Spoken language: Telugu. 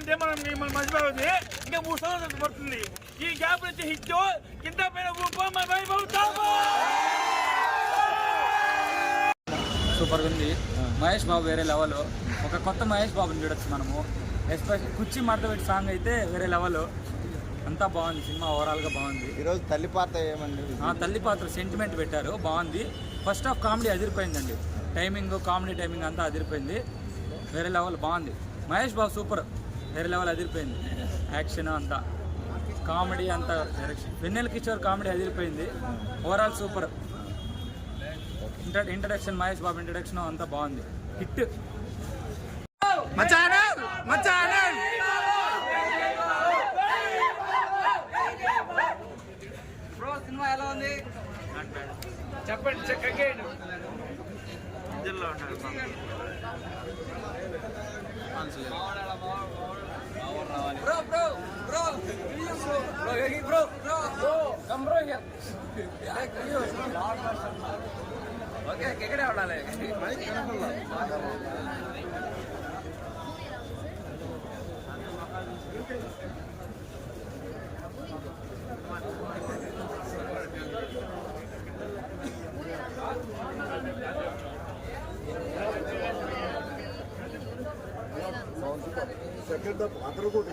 అంటే మనం మర్చిపోతుంది ఇంకా 3 సంవత్సరాలు పడుతుంది. ఈ గ్యాప్ నుంచి హిట్ కింద పైన సూపర్ ఉంది. మహేష్ బాబు వేరే లెవెల్. ఒక కొత్త మహేష్ బాబుని చూడొచ్చు మనము. ఎస్పెషల్ కుర్చీ మడత పెట్టి సాంగ్ అయితే వేరే లెవెల్. అంతా బాగుంది. సినిమా ఓవరాల్గా బాగుంది. ఈరోజు తల్లి పాత్ర ఏమండి? తల్లి పాత్ర సెంటిమెంట్ పెట్టారు, బాగుంది. ఫస్ట్ హాఫ్ కామెడీ అదిరిపోయిందండి. టైమింగ్, కామెడీ టైమింగ్ అంతా అదిరిపోయింది. వేరే లెవెల్ బాగుంది. మహేష్ బాబు సూపర్, వేరే లెవెల్ అదిరిపోయింది. యాక్షన్ అంతా, కామెడీ అంతా, వెన్నెల కిషోర్ కామెడీ అదిరిపోయింది. Overall super. Introduction, Mahesh Babu introduction అంతా బాగుంది. హిట్. సినిమా ఎలా ఉంది చెప్పండి. చక్కగా bro bro bro bro bro come bro here okay ఎక్కడే ఉండాలి. సెకండ్ పాత్ర కూడా